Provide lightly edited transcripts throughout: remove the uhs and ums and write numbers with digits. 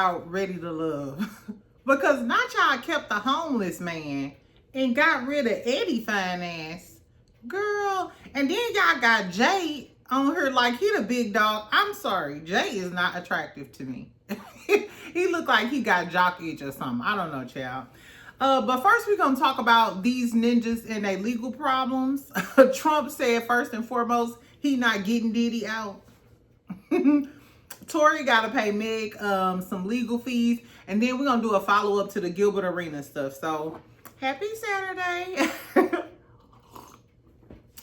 about Ready to Love. Because Not Y'all kept the homeless man and got rid of Eddie fine ass. Girl. And then y'all got Jay on her like he the big dog. I'm sorry. Jay is not attractive to me. He looked like he got jock itch or something. I don't know, child. But first we're going to talk about these ninjas and their legal problems. Trump said first and foremost, he not getting Diddy out. Tory got to pay Meg some legal fees. And then we're going to do a follow-up to the Gilbert Arenas stuff. So, happy Saturday.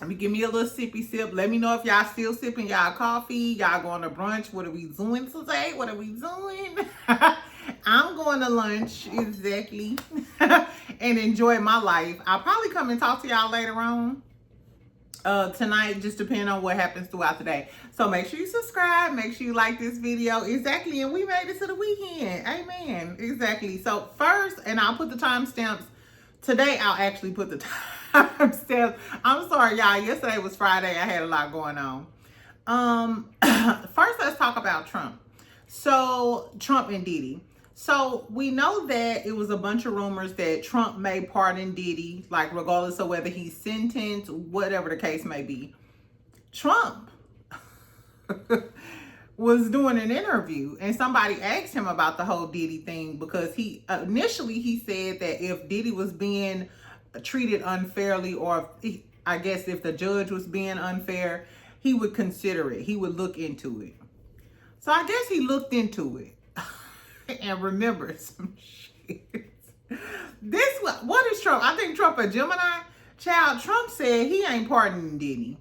Let me give me a little sippy sip. Let me know if y'all still sipping y'all coffee. Y'all going to brunch. What are we doing today? What are we doing? I'm going to lunch, exactly. And enjoy my life. I'll probably come and talk to y'all later on. Tonight, just depending on what happens throughout the day. So make sure you subscribe. Make sure you like this video. Exactly. And we made it to the weekend. Amen. Exactly. So first, and I'll put the timestamps. Today, I'll actually put the timestamps. I'm sorry, y'all. Yesterday was Friday. I had a lot going on. First, let's talk about Trump. So, Trump and Diddy. So, we know that it was a bunch of rumors that Trump may pardon Diddy, like regardless of whether he's sentenced, whatever the case may be. Trump was doing an interview and somebody asked him about the whole Diddy thing because he said that if Diddy was being treated unfairly, or I guess if the judge was being unfair, he would consider it. He would look into it. So I guess he looked into it and remembered some shit. What is Trump? I think Trump a Gemini. Child, Trump said he ain't pardoning Diddy.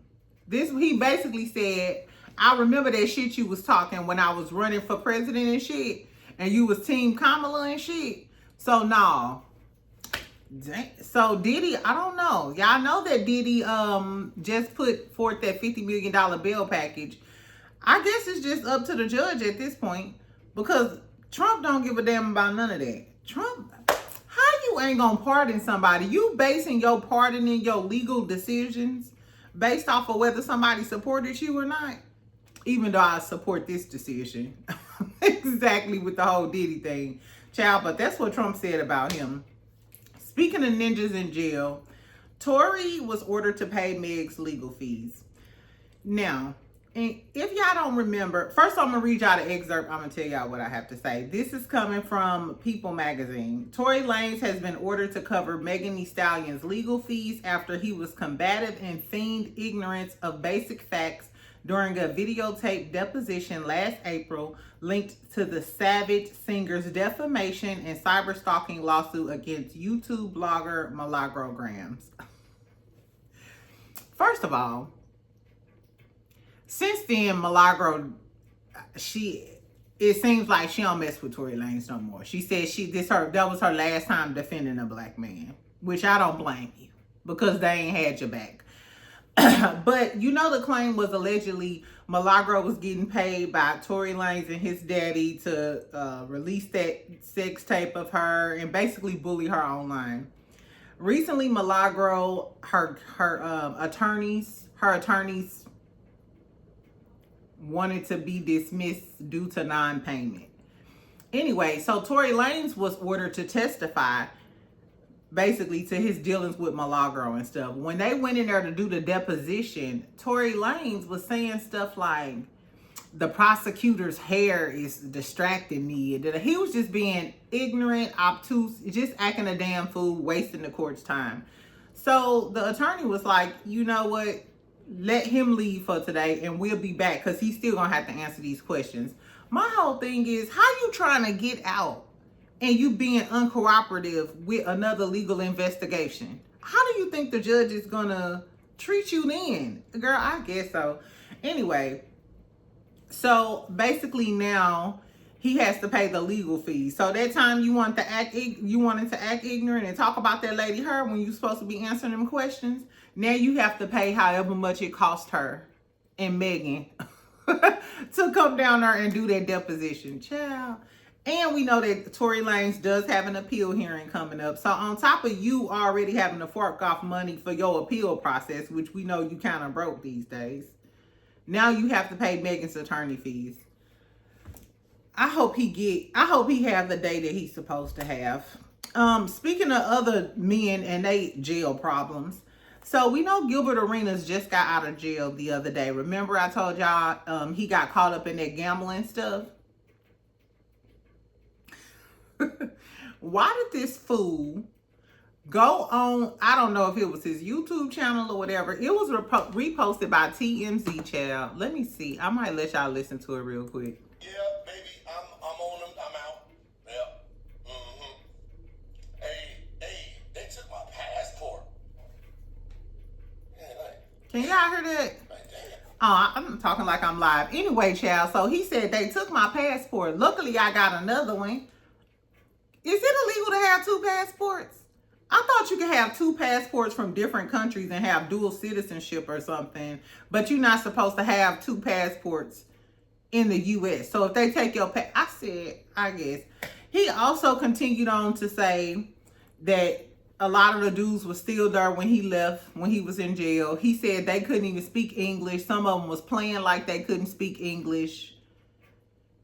He basically said, I remember that shit you was talking when I was running for president and shit, and you was Team Kamala and shit. So no. So Diddy, I don't know. Y'all know that Diddy just put forth that $50 million bail package. I guess it's just up to the judge at this point, because Trump don't give a damn about none of that. Trump, how you ain't gonna pardon somebody? You basing your pardoning, your legal decisions based off of whether somebody supported you or not? Even though I support this decision. Exactly, with the whole Diddy thing. Child, but that's what Trump said about him. Speaking of ninjas in jail, Tory was ordered to pay Meg's legal fees. Now, and if y'all don't remember, first I'm going to read y'all the excerpt. I'm going to tell y'all what I have to say. This is coming from People magazine. Tory Lanez has been ordered to cover Megan Thee Stallion's legal fees after he was combative and feigned ignorance of basic facts during a videotaped deposition last April linked to the Savage singer's defamation and cyber-stalking lawsuit against YouTube blogger Milagro Grams. First of all, since then, Milagro, it seems like she don't mess with Tory Lanez no more. She said that was her last time defending a black man, which I don't blame you, because they ain't had your back. But you know, the claim was allegedly Milagro was getting paid by Tory Lanez and his daddy to release that sex tape of her and basically bully her online. Recently, Milagro, her attorneys wanted to be dismissed due to non-payment. Anyway, so Tory Lanez was ordered to testify basically to his dealings with Milagro and stuff. When they went in there to do the deposition, Tory Lanez was saying stuff like, the prosecutor's hair is distracting me. He was just being ignorant, obtuse, just acting a damn fool, wasting the court's time. So the attorney was like, you know what? Let him leave for today and we'll be back, because he's still going to have to answer these questions. My whole thing is, how you trying to get out and you being uncooperative with another legal investigation? How do you think the judge is going to treat you then? Girl, I guess so. Anyway, so basically now he has to pay the legal fees. So that time you wanted to act ignorant and talk about that lady her when you're supposed to be answering them questions, now you have to pay however much it cost her and Megan to come down there and do that deposition. Child. And we know that Tory Lanez does have an appeal hearing coming up. So on top of you already having to fork off money for your appeal process, which we know you kind of broke these days, now you have to pay Megan's attorney fees. I hope he have the day that he's supposed to have. Speaking of other men and they jail problems. So we know Gilbert Arenas just got out of jail the other day. Remember I told y'all he got caught up in that gambling stuff? Why did this fool go on, I don't know if it was his YouTube channel or whatever. It was reposted by TMZ, child. Let me see. I might let y'all listen to it real quick. Yeah, baby, I'm on them. I'm out. Yeah. Mm-hmm. Hey, they took my passport. Yeah, can y'all hear that? Oh, I'm talking like I'm live. Anyway, child, so he said they took my passport. Luckily, I got another one. Is it illegal to have two passports? I thought you could have two passports from different countries and have dual citizenship or something, but you're not supposed to have two passports in the U.S. So if they take your I guess. He also continued on to say that a lot of the dudes were still there when he left, when he was in jail. He said they couldn't even speak English. Some of them was playing like they couldn't speak English.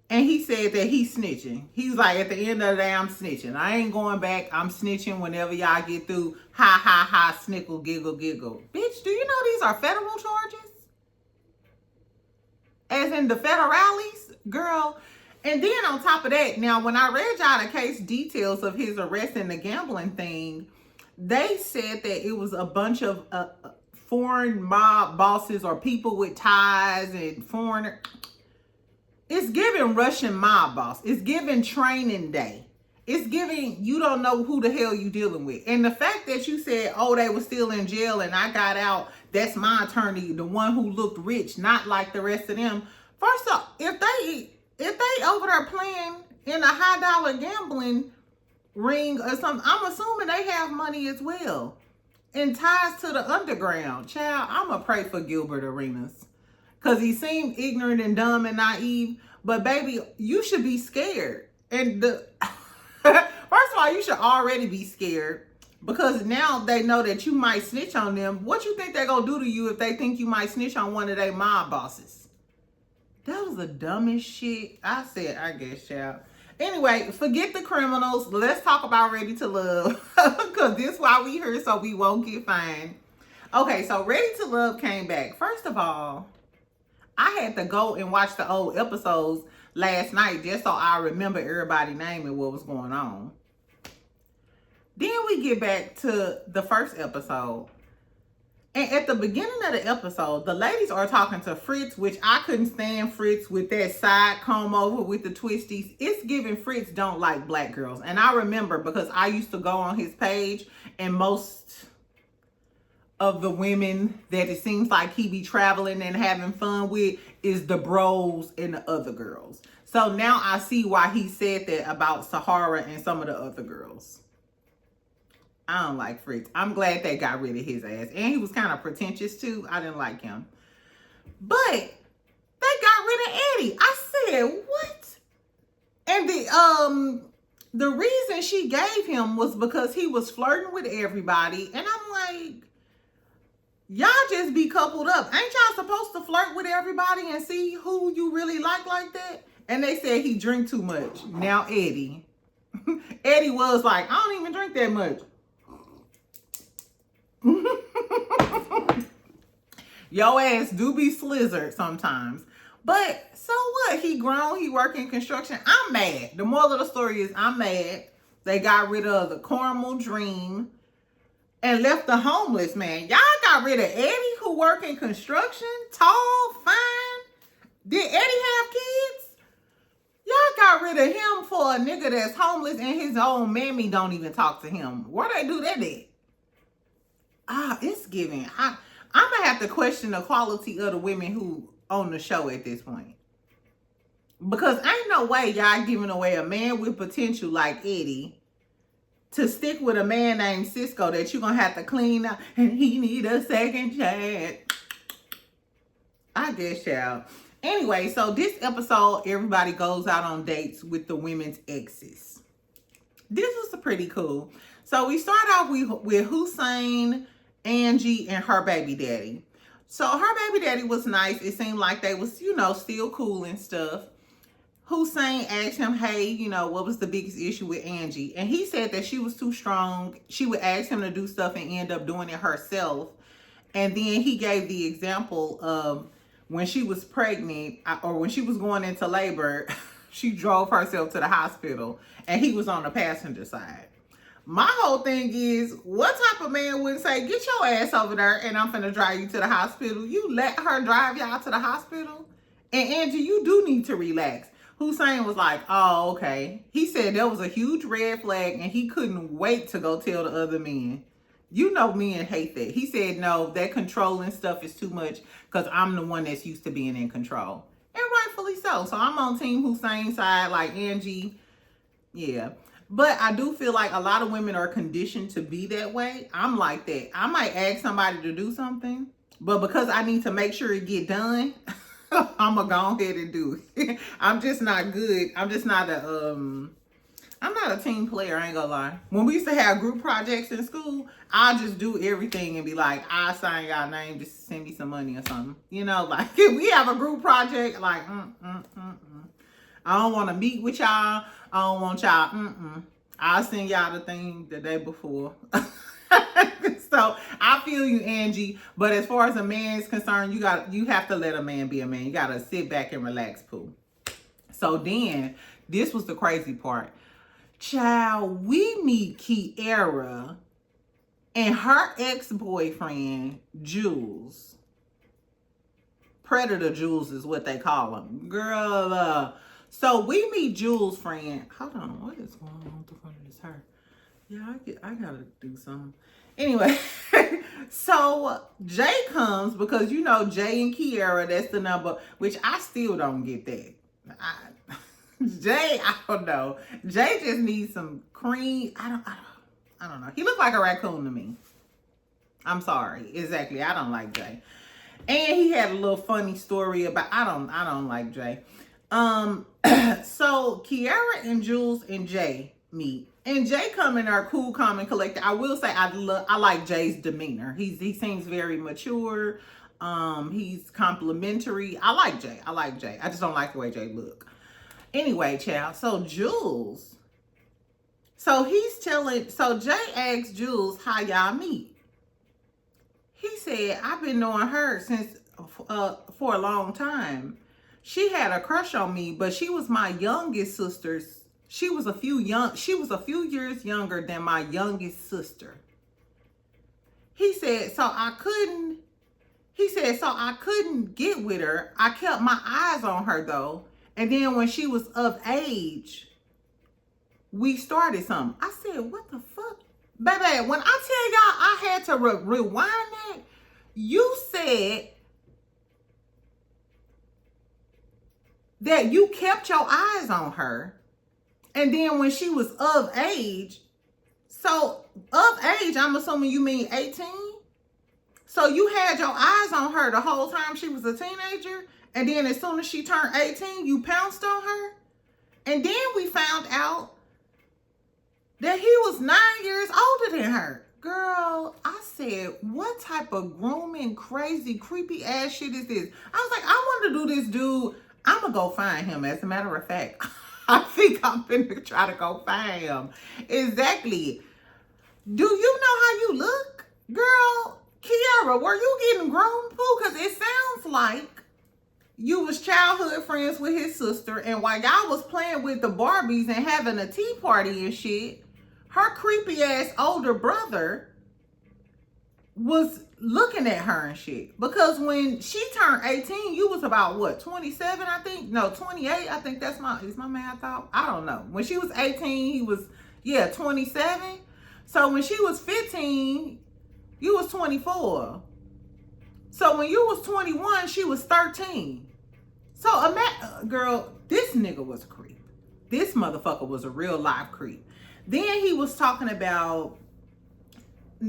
And he said that he's snitching. He was like, at the end of the day, I'm snitching. I ain't going back. I'm snitching whenever y'all get through. Ha, ha, ha, snickle, giggle, giggle. Bitch, do you know these are federal charges? As in the federales? Girl. And then on top of that, now when I read y'all the case details of his arrest and the gambling thing, they said that it was a bunch of foreign mob bosses or people with ties and foreigner. It's giving Russian mob boss. It's giving training day. It's giving, you don't know who the hell you dealing with. And the fact that you said, oh, they were still in jail and I got out, that's my attorney, the one who looked rich, not like the rest of them. First off, if they over there playing in a high dollar gambling ring or something, I'm assuming they have money as well. And ties to the underground. Child, I'ma pray for Gilbert Arenas. Because he seemed ignorant and dumb and naive. But baby, you should be scared. And first of all, you should already be scared. Because now they know that you might snitch on them. What you think they're going to do to you if they think you might snitch on one of their mob bosses? That was the dumbest shit. I said, I guess, child. Anyway, forget the criminals. Let's talk about Ready to Love. Because this is why we here, so we won't get fined. Okay, so Ready to Love came back. First of all, I had to go and watch the old episodes last night just so I remember everybody's name and what was going on. Then we get back to the first episode. And at the beginning of the episode, the ladies are talking to Fritz, which I couldn't stand Fritz with that side comb over with the twisties. It's giving Fritz don't like black girls. And I remember because I used to go on his page and most of the women that it seems like he be traveling and having fun with is the bros and the other girls. So now I see why he said that about Sahara and some of the other girls. I don't like Fritz. I'm glad they got rid of his ass. And he was kind of pretentious too. I didn't like him. But they got rid of Eddie. I said, what? And the reason she gave him was because he was flirting with everybody. And I'm like, y'all just be coupled up. Ain't y'all supposed to flirt with everybody and see who you really like that? And they said he drink too much. Now Eddie. Eddie was like, I don't even drink that much. Your ass do be slizzard sometimes. But so what? He grown. He work in construction. I'm mad. The moral of the story is I'm mad. They got rid of the Carmel Dream and left the homeless man. Y'all got rid of Eddie who work in construction. Tall, fine. Did Eddie have kids? Y'all got rid of him for a nigga that's homeless and his own mammy don't even talk to him. Where they do that at? It's giving. I'm going to have to question the quality of the women who on the show at this point. Because ain't no way y'all giving away a man with potential like Eddie to stick with a man named Cisco that you're going to have to clean up and he need a second chance. I guess, y'all. Anyway, so this episode, everybody goes out on dates with the women's exes. This was pretty cool. So we start off with Hussein, Angie, and her baby daddy. So her baby daddy was nice. It seemed like they was, still cool and stuff. Hussein asked him, hey, you know, what was the biggest issue with Angie? And he said that she was too strong. She would ask him to do stuff and end up doing it herself. And then he gave the example of when she was pregnant or when she was going into labor, she drove herself to the hospital and he was on the passenger side. My whole thing is, what type of man would say, get your ass over there and I'm finna drive you to the hospital? You let her drive y'all to the hospital? And Angie, you do need to relax. Hussein was like, oh, okay. He said there was a huge red flag and he couldn't wait to go tell the other men. You know men hate that. He said, no, that controlling stuff is too much because I'm the one that's used to being in control. And rightfully so. So I'm on Team Hussein's side, like Angie. Yeah. But I do feel like a lot of women are conditioned to be that way. I'm like that. I might ask somebody to do something, but because I need to make sure it get done, I'm going to go ahead and do it. I'm just not good. I'm just not I'm not a team player, I ain't gonna lie. When we used to have group projects in school, I'll just do everything and be like, I'll sign y'all name, just send me some money or something. You know, like if we have a group project, like, I don't want to meet with y'all. I don't want y'all, I'll send y'all the thing the day before. So I feel you, Angie. But as far as a man is concerned, you have to let a man be a man. You gotta sit back and relax, poo. So then, this was the crazy part. Child, we meet Kiara and her ex-boyfriend, Jules. Predator Jules is what they call him. Girl, so we meet Jules' friend. Hold on, what is going on with the front of this hair? Yeah, I gotta do something. Anyway, so Jay comes because, you know, Jay and Kiara, that's the number, which I still don't get that. Jay, I don't know. Jay just needs some cream. I don't know. He looked like a raccoon to me. I'm sorry. Exactly. I don't like Jay. And he had a little funny story about I don't like Jay. So Kiara and Jules and Jay meet. And Jay come in there cool, calm, and collected. I will say I like Jay's demeanor. He seems very mature. He's complimentary. I like Jay. I just don't like the way Jay look. Anyway, child, so Jules, so Jay asked Jules how y'all meet. He said, I've been knowing her since, for a long time. She had a crush on me, but she was my youngest sister's. She was a few years younger than my youngest sister. He said, so I couldn't get with her. I kept my eyes on her though. And then when she was of age, we started something. I said, what the fuck? Baby, when I tell y'all I had to rewind that, you said that you kept your eyes on her. And then when she was of age, so of age, I'm assuming you mean 18? So you had your eyes on her the whole time she was a teenager? And then as soon as she turned 18, you pounced on her? And then we found out that he was 9 years older than her. Girl, I said, what type of grooming, crazy, creepy ass shit is this? I was like, I want to do this dude. I'm going to go find him. As a matter of fact, I think I'm finna try to go find him. Exactly. Do you know how you look? Girl, Kiara, were you getting grown, poo? Because it sounds like you was childhood friends with his sister, and while y'all was playing with the Barbies and having a tea party and shit, her creepy ass older brother was looking at her and shit. Because when she turned 18, you was about what, 27, I think? No, 28. I think is my math out? I don't know. When she was 18, he was 27. So when she was 15, you was 24. So when you was 21, she was 13. So, girl, this nigga was a creep. This motherfucker was a real live creep. Then he was talking about,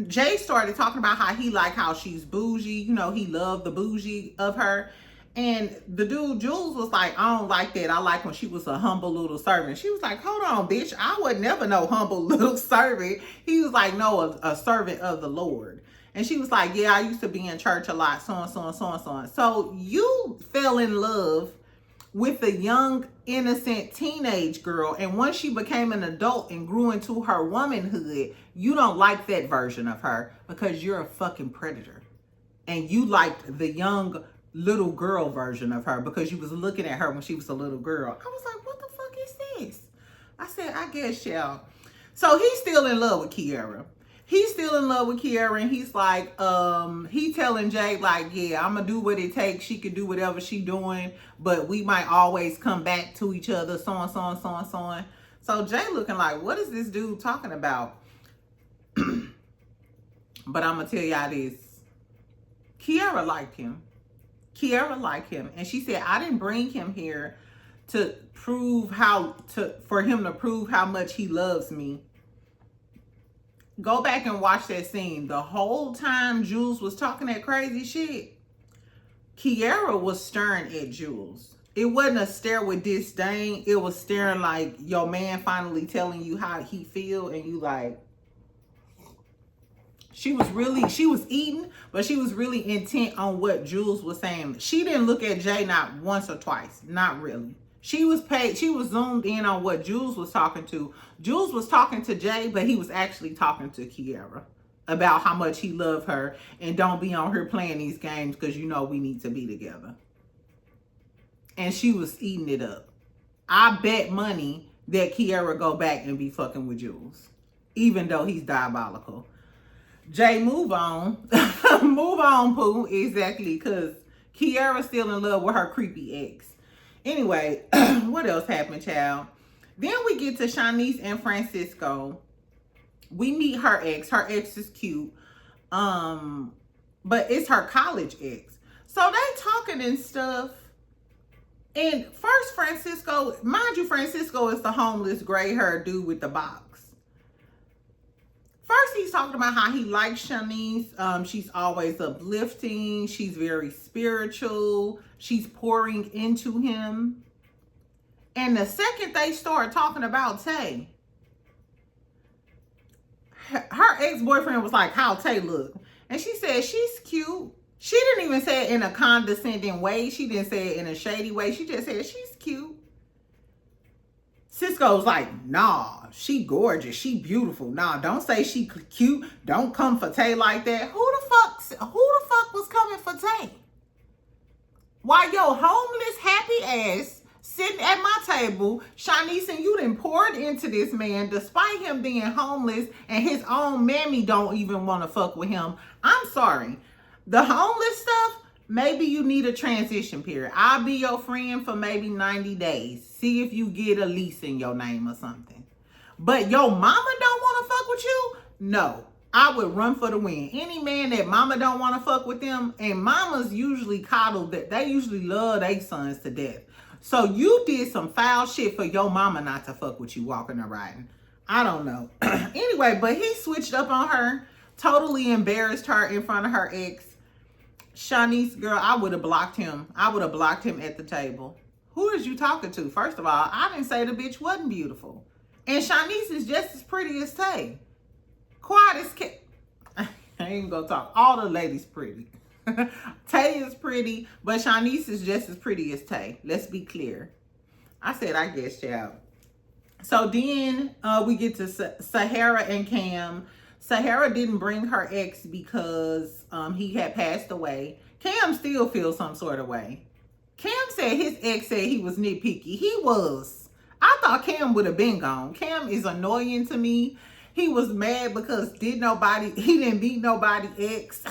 Jay started talking about how he liked how she's bougie. You know, he loved the bougie of her. And the dude, Jules, was like, I don't like that. I like when she was a humble little servant. She was like, hold on, bitch. I would never no humble little servant. He was like, no, a servant of the Lord. And she was like, yeah, I used to be in church a lot, so and so and so and so. So you fell in love with a young, innocent teenage girl. And once she became an adult and grew into her womanhood, you don't like that version of her because you're a fucking predator. And you liked the young little girl version of her because you was looking at her when she was a little girl. I was like, what the fuck is this? I said, I guess, y'all. So he's still in love with Kiara. He's still in love with Kiara, and he's like, he telling Jay, like, yeah, I'm gonna do what it takes. She can do whatever she doing, but we might always come back to each other, so on, so on, so on, so on. So Jay looking like, what is this dude talking about? But I'm gonna tell y'all this. Kiara liked him. Kiara liked him. And she said, I didn't bring him here to for him to prove how much he loves me. Go back and watch that scene. The whole time Jules was talking that crazy shit, Kiara was staring at Jules. It wasn't a stare with disdain. It was staring like your man finally telling you how he feel, and you like, she was eating, but she was really intent on what Jules was saying. She didn't look at Jay not once or twice. Not really. She was zoomed in on what Jules was talking to. Jules was talking to Jay, but he was actually talking to Kiara about how much he loved her and don't be on here playing these games because you know we need to be together. And she was eating it up. I bet money that Kiara go back and be fucking with Jules, even though he's diabolical. Jay, move on. Move on, Pooh. Exactly, because Kiara's still in love with her creepy ex. Anyway, what else happened, child? Then we get to Shaunice and Francisco. We meet her ex. Her ex is cute. But it's her college ex. So they talking and stuff. And first Francisco, mind you, Francisco is the homeless gray-haired dude with the box. First, he's talking about how he likes Shaunice. She's always uplifting. She's very spiritual. She's pouring into him. And the second they start talking about Tay, her ex-boyfriend was like, how Tay look? And she said, she's cute. She didn't even say it in a condescending way. She didn't say it in a shady way. She just said, she's cute. Cisco's like, nah, she gorgeous. She beautiful. Nah, don't say she cute. Don't come for Tay like that. Who the fuck was coming for Tay? Why your homeless, happy ass sitting at my table, Shaunice, and you done poured into this man despite him being homeless and his own mammy don't even want to fuck with him. I'm sorry. The homeless stuff, maybe you need a transition period. I'll be your friend for maybe 90 days. See if you get a lease in your name or something. But your mama don't want to fuck with you? No. I would run for the win. Any man that mama don't want to fuck with them, and mamas usually coddle that. They usually love their sons to death. So you did some foul shit for your mama not to fuck with you walking or riding. I don't know. Anyway, but he switched up on her. Totally embarrassed her in front of her ex. Shaunice, girl, I would have blocked him. I would have blocked him at the table. Who is you talking to? First of all, I didn't say the bitch wasn't beautiful. And Shaunice is just as pretty as Tay. Quiet as cat. I ain't gonna talk. All the ladies pretty. Tay is pretty, but Shaunice is just as pretty as Tay. Let's be clear. I said, I guess, child. So then we get to Sahara and Cam. Sahara didn't bring her ex because he had passed away. Cam still feels some sort of way. Cam said his ex said he was nitpicky. He was. I thought Cam would have been gone. Cam is annoying to me. He was mad because he didn't beat nobody ex.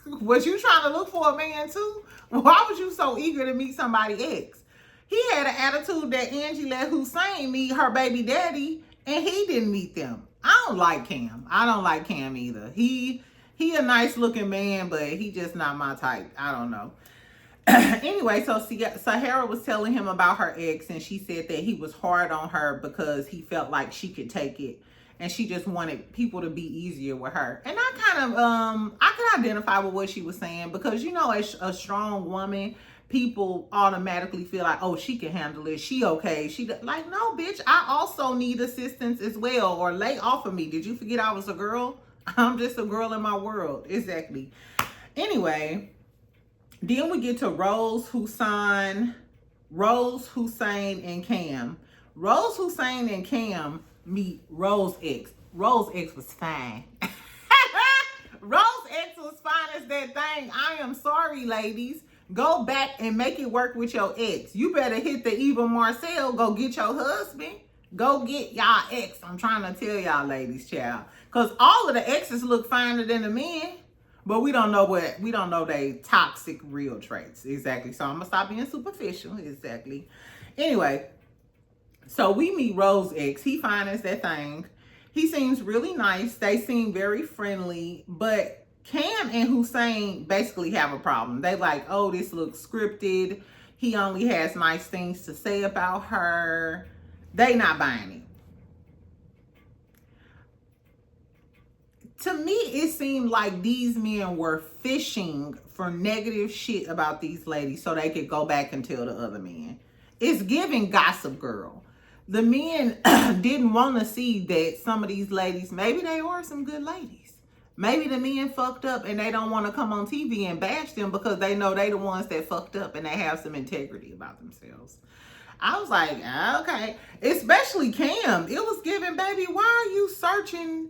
Was you trying to look for a man too? Why was you so eager to meet somebody ex? He had an attitude that Angie let Hussein meet her baby daddy and he didn't meet them. I don't like Cam. I don't like Cam either. He a nice looking man, but he just not my type. I don't know. Anyway, so Sahara was telling him about her ex, and she said that he was hard on her because he felt like she could take it, and she just wanted people to be easier with her. And I kind of I could identify with what she was saying because, you know, as a strong woman, people automatically feel like, oh, she can handle it. She okay. She like, no, bitch, I also need assistance as well, or lay off of me. Did you forget I was a girl? I'm just a girl in my world. Exactly. Anyway, then we get to Rose, Hussein, Rose, Hussein, and Cam. Rose, Hussein, and Cam meet Rose X. Rose X was fine. Rose X was fine as that thing. I am sorry, ladies. Go back and make it work with your ex. You better hit the Eva Marcel. Go get your husband. Go get y'all ex. I'm trying to tell y'all, ladies, child. Because all of the exes look finer than the men. But we don't know they toxic real traits. Exactly. So I'm going to stop being superficial. Exactly. Anyway, so we meet Rose X. He fine as that thing. He seems really nice. They seem very friendly. But Cam and Hussein basically have a problem. They like, oh, this looks scripted. He only has nice things to say about her. They not buying it. To me, it seemed like these men were fishing for negative shit about these ladies so they could go back and tell the other men. It's giving Gossip Girl. The men didn't want to see that some of these ladies, maybe they are some good ladies. Maybe the men fucked up and they don't want to come on TV and bash them because they know they the ones that fucked up and they have some integrity about themselves. I was like, okay. Especially Cam. It was giving, baby, why are you searching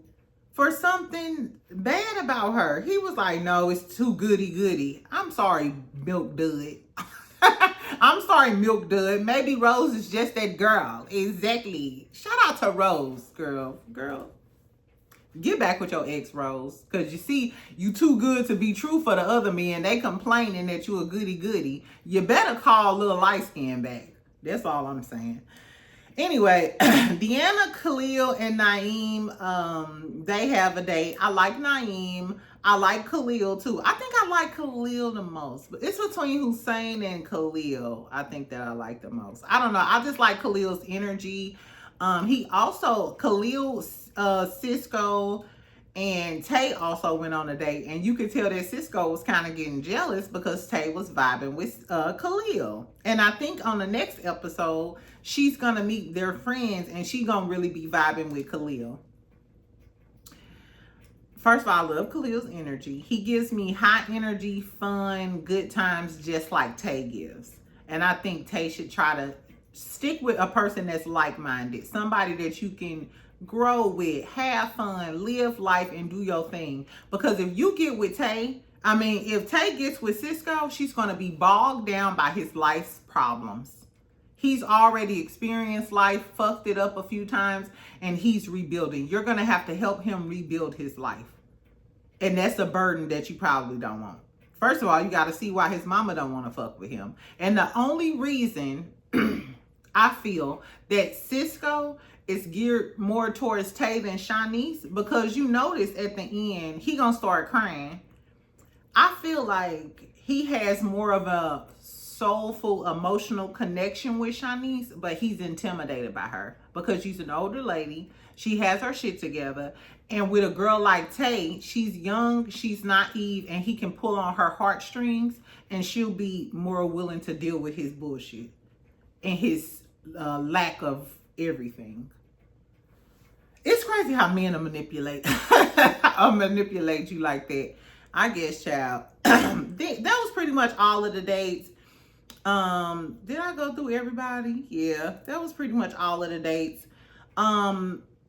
for something bad about her? He was like, no, it's too goody-goody. I'm sorry, Milk Dud. I'm sorry, Milk Dud. Maybe Rose is just that girl. Exactly. Shout out to Rose, girl. Girl, get back with your ex, Rose. Because you see, you too good to be true for the other men. They complaining that you a goody-goody. You better call little light-skin back. That's all I'm saying. Anyway, Deanna, Khalil, and Naeem, they have a date. I like Naeem. I like Khalil, too. I think I like Khalil the most. But it's between Hussein and Khalil, I think, that I like the most. I don't know. I just like Khalil's energy. He also, Khalil, Cisco, and Tay also went on a date. And you could tell that Cisco was kind of getting jealous because Tay was vibing with Khalil. And I think on the next episode, she's going to meet their friends and she's going to really be vibing with Khalil. First of all, I love Khalil's energy. He gives me high energy, fun, good times, just like Tay gives. And I think Tay should try to stick with a person that's like-minded. Somebody that you can grow with, have fun, live life, and do your thing. Because if you get with Tay, if Tay gets with Cisco, she's going to be bogged down by his life's problems. He's already experienced life, fucked it up a few times, and he's rebuilding. You're going to have to help him rebuild his life. And that's a burden that you probably don't want. First of all, you got to see why his mama don't want to fuck with him. And the only reason I feel that Cisco is geared more towards Tay than Shaunice, because you notice at the end, he gonna start crying. I feel like he has more of a soulful, emotional connection with Shaunice, but he's intimidated by her because she's an older lady. She has her shit together. And with a girl like Tay, she's young, she's naive, and he can pull on her heartstrings, and she'll be more willing to deal with his bullshit and his lack of everything. It's crazy how men will manipulate you like that. I guess, child. That was pretty much all of the dates. Did I go through everybody? Yeah, that was pretty much all of the dates.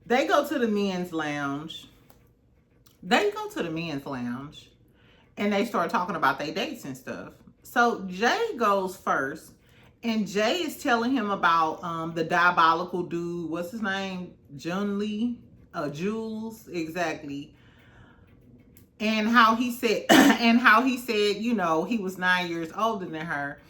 They go to the men's lounge. And they start talking about their dates and stuff. So Jay goes first. And Jay is telling him about the diabolical dude. What's his name? Jules, exactly. And how he said, you know, he was 9 years older than her.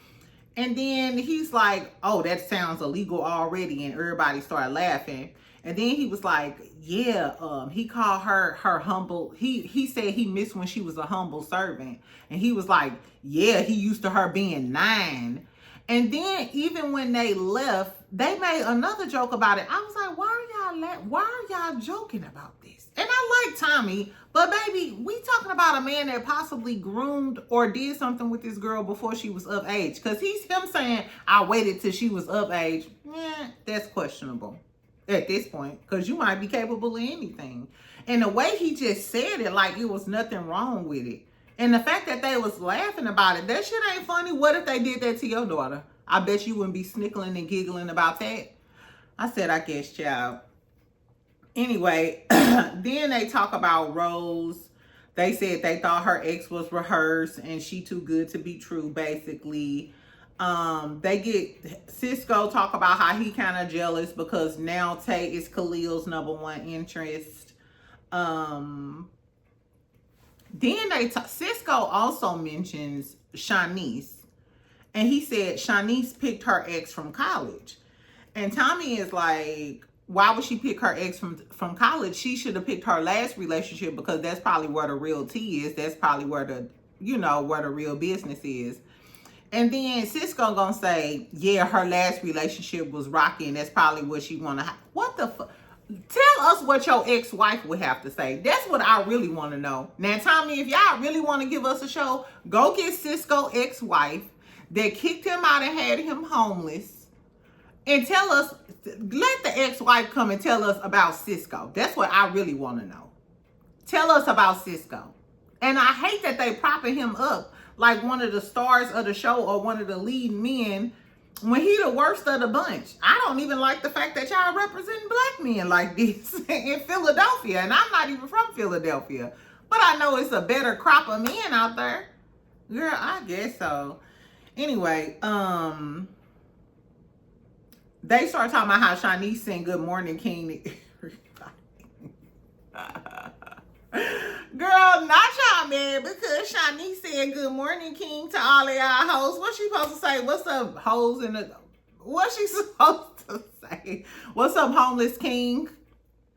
And then he's like, oh, that sounds illegal already. And everybody started laughing. And then he was like, yeah, he called her humble. He said he missed when she was a humble servant. And he was like, yeah, he used to her being 9. And then even when they left, they made another joke about it. I was like, why are y'all joking about this? And I like Tommy, but baby, we talking about a man that possibly groomed or did something with this girl before she was of age. Because he's him saying, I waited till she was of age. That's questionable at this point, because you might be capable of anything. And the way he just said it, like it was nothing wrong with it. And the fact that they was laughing about it, that shit ain't funny. What if they did that to your daughter? I bet you wouldn't be snickling and giggling about that. I said, I guess, child. Anyway, then they talk about Rose. They said they thought her ex was rehearsed and she too good to be true, basically. They get Cisco talk about how he kind of jealous because now Tay is Khalil's #1 interest. Then Cisco also mentions Shaunice, and he said Shaunice picked her ex from college. And Tommy is like, why would she pick her ex from college? She should have picked her last relationship because that's probably where the real tea is. That's probably where the, where the real business is. And then Cisco gonna say, yeah, her last relationship was rocky and that's probably what she wanna What the fuck? Tell us what your ex-wife would have to say. That's what I really want to know. Now, Tommy, if y'all really want to give us a show, go get Cisco ex-wife that kicked him out and had him homeless. And tell us, let the ex-wife come and tell us about Cisco. That's what I really want to know. Tell us about Cisco. And I hate that they propping him up like one of the stars of the show or one of the lead men when he the worst of the bunch. I don't even like the fact that y'all representing black men like this in Philadelphia. And I'm not even from Philadelphia. But I know it's a better crop of men out there. Girl, I guess so. Anyway, they start talking about how Shaunice sent Good Morning King to everybody. Girl, not y'all, man, because Shaunice said Good Morning King to all of y'all hoes. What's she supposed to say? What's up, hoes in the... What's she supposed to say? What's up, homeless king?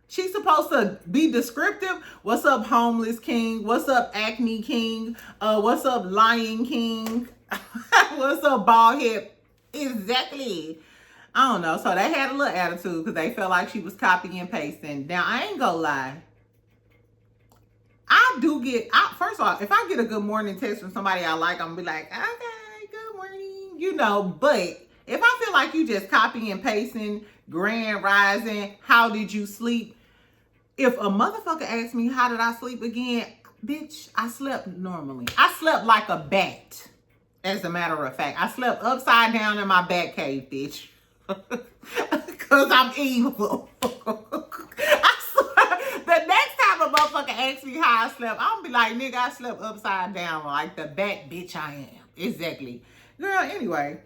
She's supposed to be descriptive. What's up, homeless king? What's up, acne king? What's up, lying king? What's up, bald head? Exactly. I don't know. So they had a little attitude because they felt like she was copying and pasting. Now, I ain't gonna lie. First of all, if I get a good morning text from somebody I like, I'm gonna be like, okay, good morning, but if I feel like you just copy and pasting, grand rising, how did you sleep? If a motherfucker asks me, how did I sleep again? Bitch, I slept normally. I slept like a bat, as a matter of fact. I slept upside down in my bat cave, bitch. Because I'm evil. I swear, the next time a motherfucker asks me how I slept, I'm gonna be like, nigga, I slept upside down like the bat bitch I am. Exactly. Girl, anyway.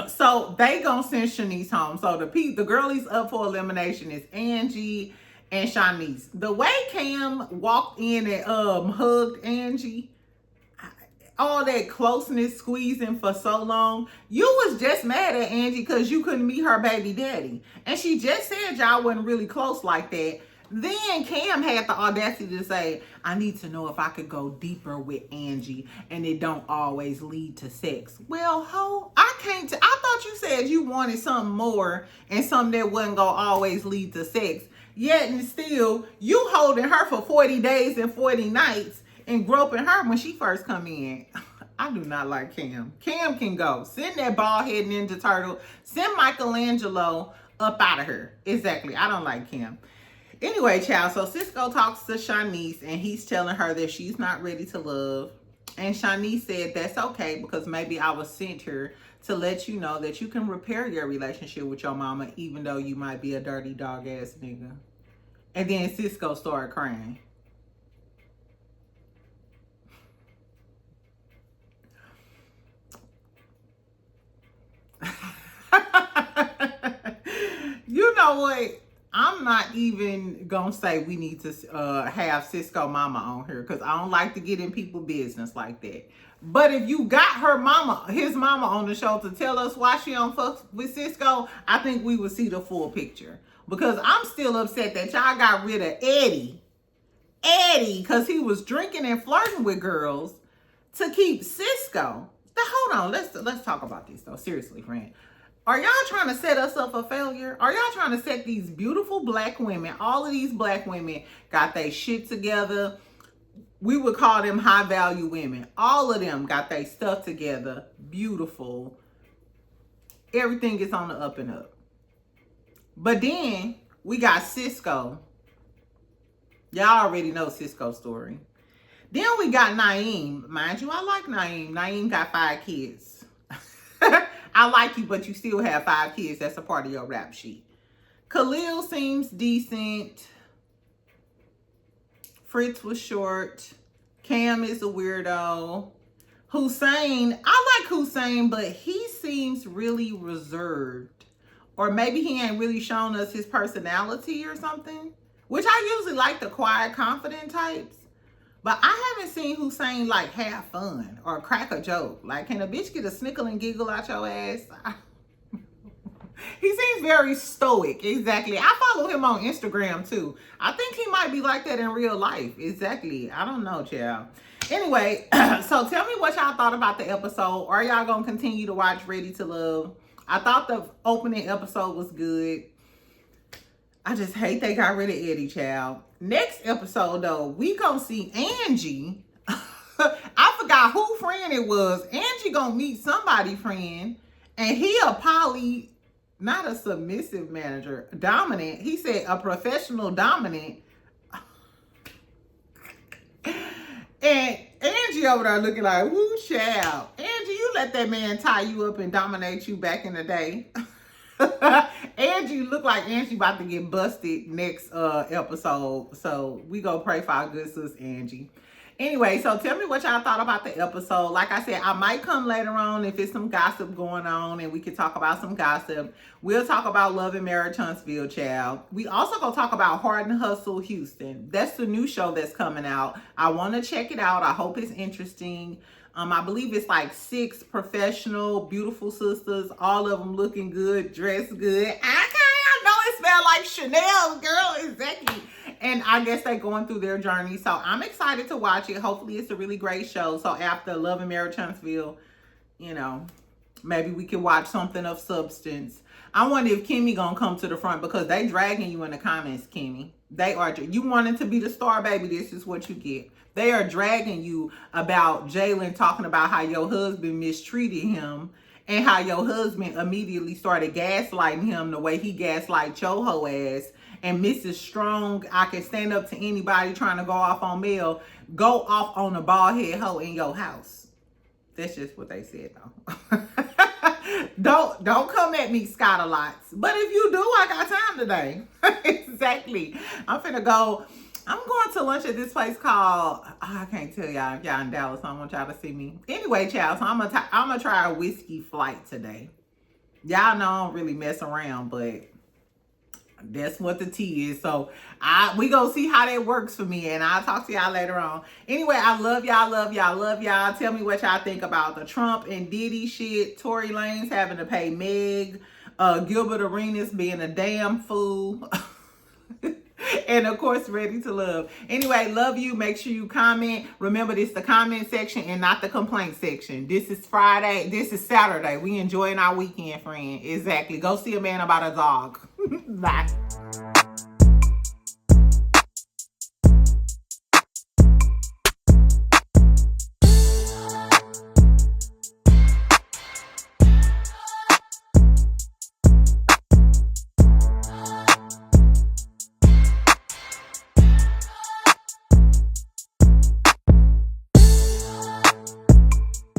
So they gonna send Shaunice home. So the girlies up for elimination is Angie and Shaunice. The way Cam walked in and hugged Angie, all that closeness, squeezing for so long, you was just mad at Angie because you couldn't meet her baby daddy. And she just said y'all wasn't really close like that. Then Cam had the audacity to say, I need to know if I could go deeper with Angie and it don't always lead to sex. Well, ho, I thought you said you wanted something more and something that wasn't gonna always lead to sex. Yet and still, you holding her for 40 days and 40 nights and groping her when she first come in. I do not like Cam. Cam can go. Send that bald head Ninja Turtle. Send Michelangelo up out of her. Exactly. I don't like Cam. Anyway, child, so Cisco talks to Shaunice and he's telling her that she's not ready to love. And Shaunice said that's okay because maybe I was sent here to let you know that you can repair your relationship with your mama even though you might be a dirty dog ass nigga. And then Cisco started crying. You know what? I'm not even gonna say we need to have Cisco mama on here because I don't like to get in people's business like that. But if you got his mama on the show to tell us why she don't fuck with Cisco, I think we would see the full picture. Because I'm still upset that y'all got rid of Eddie, because he was drinking and flirting with girls to keep Cisco. Now, hold on, let's talk about this though. Seriously, friend. Are y'all trying to set us up for failure? Are y'all trying to set these beautiful black women, all of these black women got their shit together? We would call them high value women. All of them got their stuff together. Beautiful. Everything is on the up and up. But then we got Cisco. Y'all already know Cisco's story. Then we got Naeem. Mind you, I like Naeem. Naeem got 5 kids. I like you, but you still have 5 kids. That's a part of your rap sheet. Khalil seems decent. Fritz was short. Cam is a weirdo. Hussein, I like Hussein, but he seems really reserved. Or maybe he ain't really shown us his personality or something. Which I usually like the quiet, confident types. But I haven't seen Hussein like have fun or crack a joke. Like, can a bitch get a snickle and giggle out your ass? He seems very stoic. Exactly. I follow him on Instagram too. I think he might be like that in real life. Exactly. I don't know, child. Anyway, so tell me what y'all thought about the episode. Are y'all gonna continue to watch Ready to Love? I thought the opening episode was good. I just hate they got rid of Eddie, child. Next episode, though, we gonna see Angie. I forgot who friend it was. Angie gonna meet somebody friend. And he a poly, not a submissive manager, dominant. He said a professional dominant. And Angie over there looking like, woo, child. Angie, you let that man tie you up and dominate you back in the day. Angie look like Angie about to get busted next episode. So we go pray for our good sis Angie. Anyway, so tell me what y'all thought about the episode. Like I said, I might come later on if it's some gossip going on and we can talk about some gossip. We'll talk about Love and Marriage Huntsville, child. We also gonna talk about Hard and Hustle Houston. That's the new show that's coming out. I want to check it out. I hope it's interesting. I believe it's like 6 professional, beautiful sisters, all of them looking good, dressed good. Okay, I know it smells like Chanel, girl, exactly. And I guess they're going through their journey. So I'm excited to watch it. Hopefully it's a really great show. So after Love and Marriage Huntsville, you know, maybe we can watch something of substance. I wonder if Kimmi gonna come to the front because they dragging you in the comments, Kimmi. They are. You wanted to be the star, baby. This is what you get. They are dragging you about Jalen talking about how your husband mistreated him and how your husband immediately started gaslighting him the way he gaslight your hoe ass. And Mrs. Strong, I can stand up to anybody trying to go off on Mel, go off on a bald head hoe in your house. That's just what they said, though. Don't come at me, Scotta Lots. But if you do, I got time today. Exactly. I'm going to lunch at this place called, I can't tell y'all if y'all in Dallas. I don't want y'all to see me. Anyway, child, so I'm gonna try a whiskey flight today. Y'all know I don't really mess around, but that's what the tea is. So we gonna see how that works for me, and I'll talk to y'all later on. Anyway, I love y'all, love y'all, love y'all. Tell me what y'all think about the Trump and Diddy shit, Tory Lanez having to pay Meg, Gilbert Arenas being a damn fool. And of course, Ready to Love. Anyway, love you. Make sure you comment. Remember, this is the comment section and not the complaint section. This is Friday. This is Saturday. We enjoying our weekend, friend. Exactly. Go see a man about a dog. Bye.